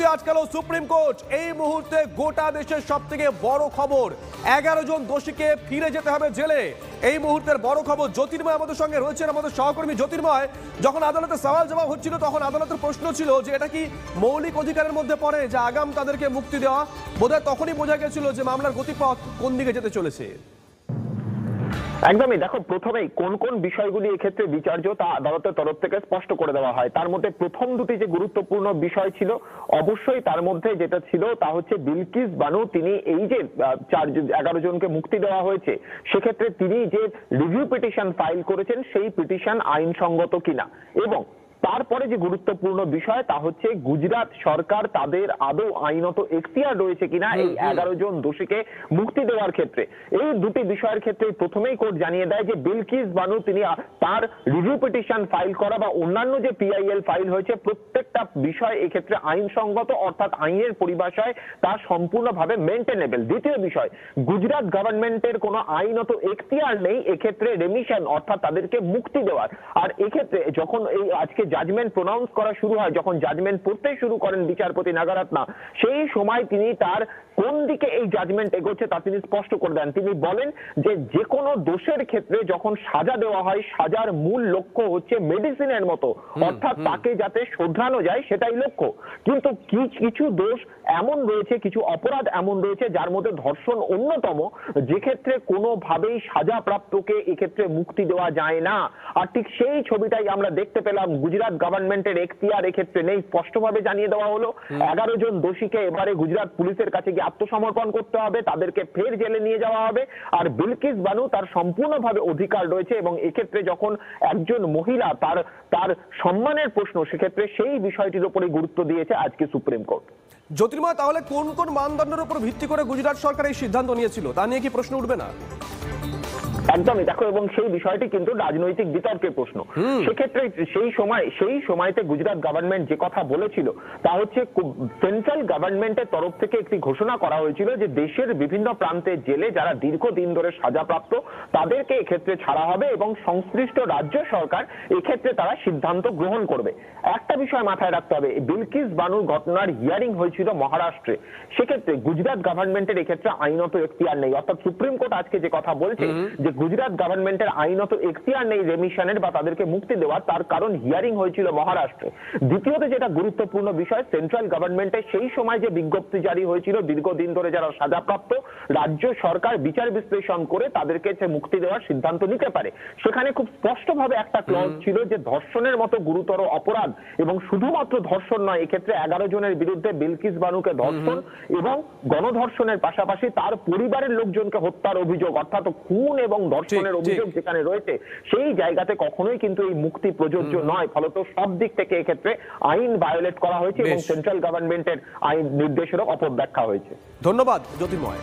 আজকাল supreme court এই মুহূর্তে গোটা দেশের সবথেকে বড় খবর 11 জন দোষীকে ফিরে যেতে হবে জেলে। এই মুহূর্তের বড় খবর। জ্যোতির্ময় আমাদের সঙ্গে রয়েছেন, আমাদের সহকর্মী জ্যোতির্ময়। যখন আদালতে সওয়াল জবাব হচ্ছিল তখন আদালতের প্রশ্ন ছিল যে এটা কি মৌলিক অধিকারের মধ্যে পড়ে যে আগাম তাদেরকে মুক্তি দেওয়া? বোধহয় তখনই বোঝা গেছিল যে মামলার গতিপথ কোন দিকে যেতে চলেছে। একদমই। দেখো, প্রথমেই কোন কোন বিষয়গুলি এক্ষেত্রে বিচার্য তা আদালতের তরফ থেকে স্পষ্ট করে দেওয়া হয়। তার মধ্যে প্রথম দুটি যে গুরুত্বপূর্ণ বিষয় ছিল, অবশ্যই তার মধ্যে যেটা ছিল তা হচ্ছে বিলকিস বানু তিনি এই যে 11 জনকে মুক্তি দেওয়া হয়েছে সেক্ষেত্রে তিনি যে রিভিউ পিটিশন ফাইল করেছেন সেই পিটিশন আইনসঙ্গত কিনা, এবং তারপরে যে গুরুত্বপূর্ণ বিষয় তা হচ্ছে গুজরাট সরকার তাদের আদৌ আইনত এখতিয়ার রয়েছে কিনা এই 11 জন দোষীকে মুক্তি দেওয়ার ক্ষেত্রে। এই দুটি বিষয়ের ক্ষেত্রে প্রথমেই কোর্ট জানিয়ে দেয় যে বিলকিস বানু তিনি তার রিভিউ পিটিশন ফাইল করা বা অন্যান্য যে পিআইএল ফাইল হয়েছে প্রত্যেকটা বিষয় এক্ষেত্রে আইনসঙ্গত, অর্থাৎ আইনের পরিভাষায় তা সম্পূর্ণভাবে মেনটেনেবল। দ্বিতীয় বিষয়, গুজরাট গভর্নমেন্টের কোনো আইনত এখতিয়ার নেই এক্ষেত্রে রেমিশন অর্থাৎ তাদেরকে মুক্তি দেওয়ার। আর এক্ষেত্রে যখন এই আজকে জাজমেন্ট প্রোনাউন্স করা শুরু হয়, যখন জাজমেন্ট পড়তে শুরু করেন বিচারপতি নাগারাত্না, সেই সময় তিনি তার কোন দিকে এই জাজমেন্ট এগোচ্ছে তা তিনি স্পষ্ট করে দেন। তিনি বলেন যে কোনো দোষের ক্ষেত্রে যখন সাজা দেওয়া হয় সাজার মূল লক্ষ্য হচ্ছে মেডিসিনের মতো, অর্থাৎ তাকে যাতে শোধরানো যায় সেটাই লক্ষ্য। কিন্তু কিছু দোষ এমন রয়েছে, কিছু অপরাধ এমন রয়েছে যার মধ্যে ধর্ষণ অন্যতম, যে ক্ষেত্রে কোনোভাবেই সাজাপ্রাপ্তকে এক্ষেত্রে মুক্তি দেওয়া যায় না। আর ঠিক সেই ছবিটাই আমরা দেখতে পেলাম। গুজরাট গভর্নমেন্টের এখতিয়ার এক্ষেত্রে নেই, স্পষ্টভাবে জানিয়ে দেওয়া হলো 11 জন দোষীকে এবারে গুজরাট পুলিশের কাছে গিয়ে আত্মসমর্পণ করতে হবে, তাদেরকে ফের জেলে নিয়ে যাওয়া হবে। আর বিলকিস বানু তার সম্পূর্ণভাবে অধিকার রয়েছে, এবং এক্ষেত্রে যখন একজন মহিলা তার সম্মানের প্রশ্ন, সেক্ষেত্রে সেই বিষয়টির উপরে গুরুত্ব দিয়েছে আজকে সুপ্রিম কোর্ট। জ্যোতির্ময়, তাহলে কোন কোন মানদণ্ডের উপর ভিত্তি করে গুজরাট সরকার এই সিদ্ধান্ত নিয়েছিল তা নিয়ে কি প্রশ্ন উঠবে না? একদমই। দেখো, এবং সেই বিষয়টি কিন্তু রাজনৈতিক বিতর্কের প্রশ্ন। সেক্ষেত্রে সেই সময়তে গুজরাট গভর্নমেন্ট যে কথা বলেছিল তা হচ্ছে সেন্ট্রাল গভর্নমেন্টের তরফ থেকে একটি ঘোষণা করা হয়েছিল যে দেশের বিভিন্ন প্রান্তে জেলে যারা দীর্ঘদিন ধরে সাজাপ্রাপ্ত তাদেরকে এক্ষেত্রে ছাড়া হবে, এবং সংশ্লিষ্ট রাজ্য সরকার এক্ষেত্রে তারা সিদ্ধান্ত গ্রহণ করবে। একটা বিষয় মাথায় রাখতে হবে, বিলকিস বানুর ঘটনার হিয়ারিং হয়েছিল মহারাষ্ট্রে। সেক্ষেত্রে গুজরাট গভর্নমেন্টের এক্ষেত্রে আইনত এখতিয়ার নেই, অর্থাৎ সুপ্রিম কোর্ট আজকে যে কথা বলছে যে গুজরাট গভর্নমেন্টের আইনত এখতিয়ার নেই রেমিশনের বা তাদেরকে মুক্তি দেওয়ার, তার কারণ হিয়ারিং হয়েছিল মহারাষ্ট্রে। দ্বিতীয়ত যেটা গুরুত্বপূর্ণ বিষয়, সেন্ট্রাল গভর্নমেন্টের সেই সময় যে বিজ্ঞপ্তি জারি হয়েছিল দীর্ঘদিন ধরে যারা সাজাপ্রাপ্ত, রাজ্য সরকার বিচার বিশ্লেষণ করে তাদেরকে মুক্তি দেওয়ার সিদ্ধান্ত নিতে পারে। সেখানে খুব স্পষ্টভাবে একটা ক্লজ ছিল যে ধর্ষণের মতো গুরুতর অপরাধ, এবং শুধুমাত্র ধর্ষণ নয়, এক্ষেত্রে 11 জনের বিরুদ্ধে বিলকিস বানুকে ধর্ষণ এবং গণধর্ষণের পাশাপাশি তার পরিবারের লোকজনকে হত্যার অভিযোগ, অর্থাৎ খুন এবং ধর্ষণের অভিযোগ যেখানে রয়েছে, সেই জায়গাতে কখনোই কিন্তু এই মুক্তি প্রযোজ্য নয়। ফলত সব দিক থেকে এক্ষেত্রে আইন ভায়োলেট করা হয়েছে এবং সেন্ট্রাল গভর্নমেন্টের আইন নির্দেশেরও অপব্যাখ্যা হয়েছে। ধন্যবাদ জ্যোতির্ময়।